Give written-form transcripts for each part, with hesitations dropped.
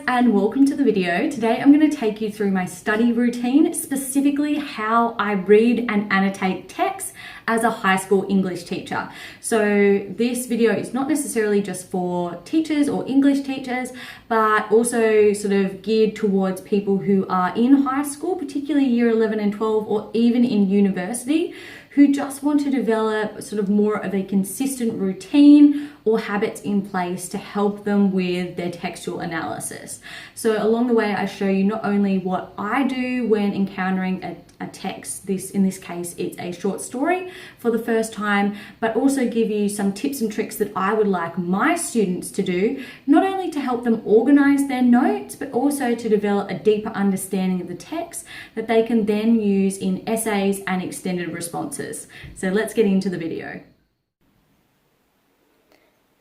and welcome to the video. Today I'm going to take you through my study routine, specifically how I read and annotate text as a high school English teacher. So this video is not necessarily just for teachers or English teachers, but also sort of geared towards people who are in high school, particularly year 11 and 12, or even in university, who just want to develop sort of more of a consistent routine or habits in place to help them with their textual analysis. So along the way, I show you not only what I do when encountering a text, in this case, it's a short story for the first time, but also give you some tips and tricks that I would like my students to do, not only to help them organize their notes, but also to develop a deeper understanding of the text that they can then use in essays and extended responses. So let's get into the video.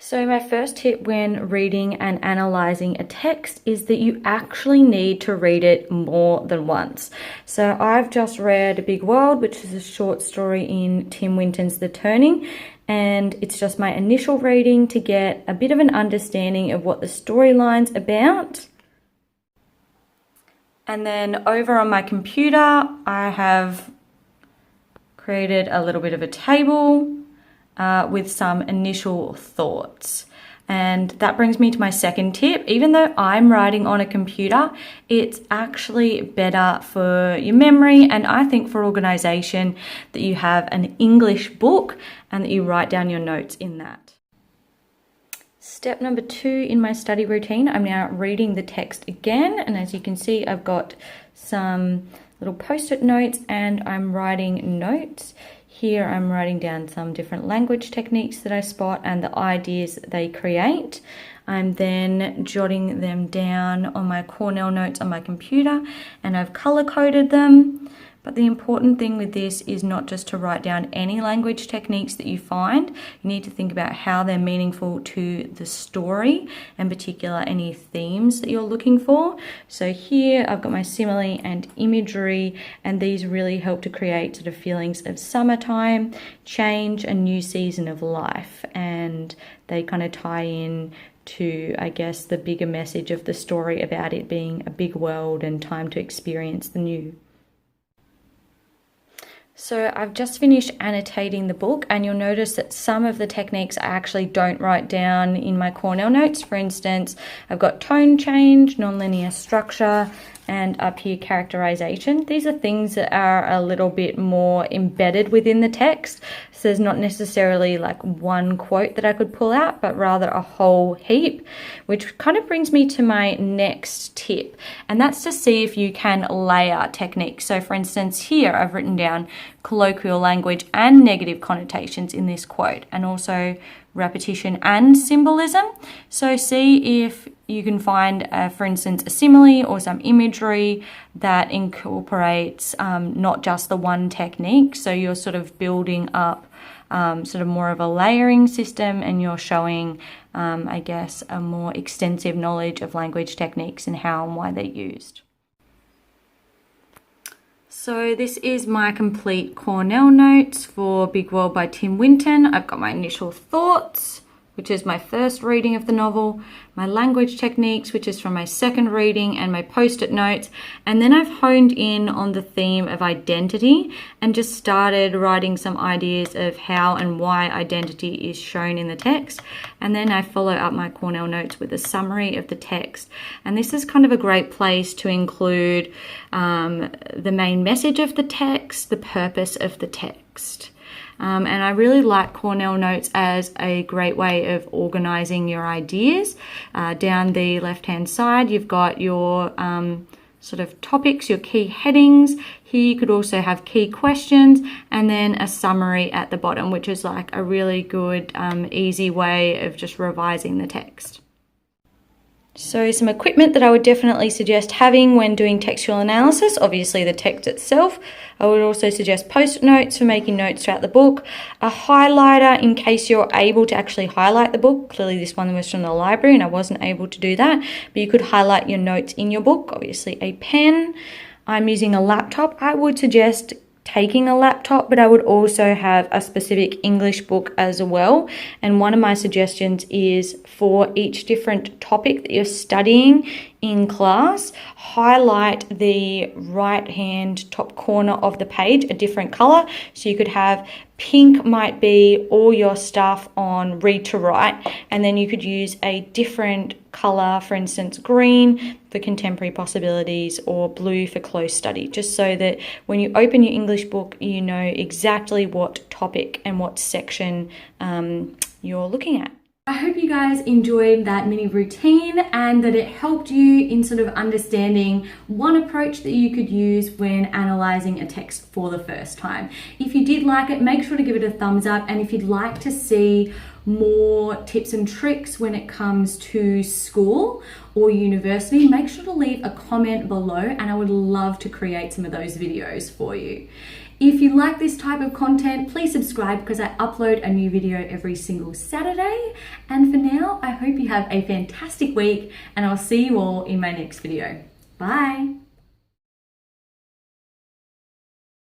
So my first tip when reading and analysing a text is that you actually need to read it more than once. So I've just read Big World, which is a short story in Tim Winton's The Turning, and it's just my initial reading to get a bit of an understanding of what the storyline's about. And then over on my computer, I have created a little bit of a table with some initial thoughts. And that brings me to my second tip. Even though I'm writing on a computer, it's actually better for your memory and I think for organization that you have an English book and that you write down your notes in that. Step number 2 in my study routine, I'm now reading the text again. And as you can see, I've got some little post-it notes and I'm writing notes. Here I'm writing down some different language techniques that I spot and the ideas they create. I'm then jotting them down on my Cornell notes on my computer and I've color-coded them. But the important thing with this is not just to write down any language techniques that you find. You need to think about how they're meaningful to the story, in particular any themes that you're looking for. So here I've got my simile and imagery, and these really help to create sort of feelings of summertime, change, a new season of life, and they kind of tie in to, I guess, the bigger message of the story about it being a big world and time to experience the new. So I've just finished annotating the book and you'll notice that some of the techniques I actually don't write down in my Cornell notes. For instance, I've got tone change, nonlinear structure, and up here characterization. These are things that are a little bit more embedded within the text. So there's not necessarily like one quote that I could pull out, but rather a whole heap, which kind of brings me to my next tip. And that's to see if you can layer techniques. So for instance, here I've written down colloquial language and negative connotations in this quote, and also repetition and symbolism. So see if you can find, for instance, a simile or some imagery that incorporates not just the one technique. So you're sort of building up sort of more of a layering system, and you're showing, I guess, a more extensive knowledge of language techniques and how and why they're used. So this is my complete Cornell notes for Big World by Tim Winton. I've got my initial thoughts, which is my first reading of the novel, my language techniques, which is from my second reading, and my post-it notes. And then I've honed in on the theme of identity and just started writing some ideas of how and why identity is shown in the text. And then I follow up my Cornell notes with a summary of the text. And this is kind of a great place to include the main message of the text, the purpose of the text. And I really like Cornell notes as a great way of organizing your ideas. Down the left-hand side, you've got your sort of topics, your key headings. Here you could also have key questions and then a summary at the bottom, which is like a really good, easy way of just revising the text. So some equipment that I would definitely suggest having when doing textual analysis, obviously the text itself. I would also suggest post-it notes for making notes throughout the book, a highlighter in case you're able to actually highlight the book. Clearly this one was from the library and I wasn't able to do that, but you could highlight your notes in your book. Obviously a pen. I'm using a laptop. I would suggest taking a laptop, but I would also have a specific English book as well. And one of my suggestions is for each different topic that you're studying in class, highlight the right hand top corner of the page a different color. So you could have pink might be all your stuff on read to write, and then you could use a different color, for instance green for contemporary possibilities or blue for close study, just so that when you open your English book you know exactly what topic and what section you're looking at. I hope you guys enjoyed that mini routine and that it helped you in sort of understanding one approach that you could use when analysing a text for the first time. If you did like it, make sure to give it a thumbs up, and if you'd like to see more tips and tricks when it comes to school or university, make sure to leave a comment below and I would love to create some of those videos for you. If you like this type of content, please subscribe because I upload a new video every single Saturday. And for now, I hope you have a fantastic week and I'll see you all in my next video. Bye.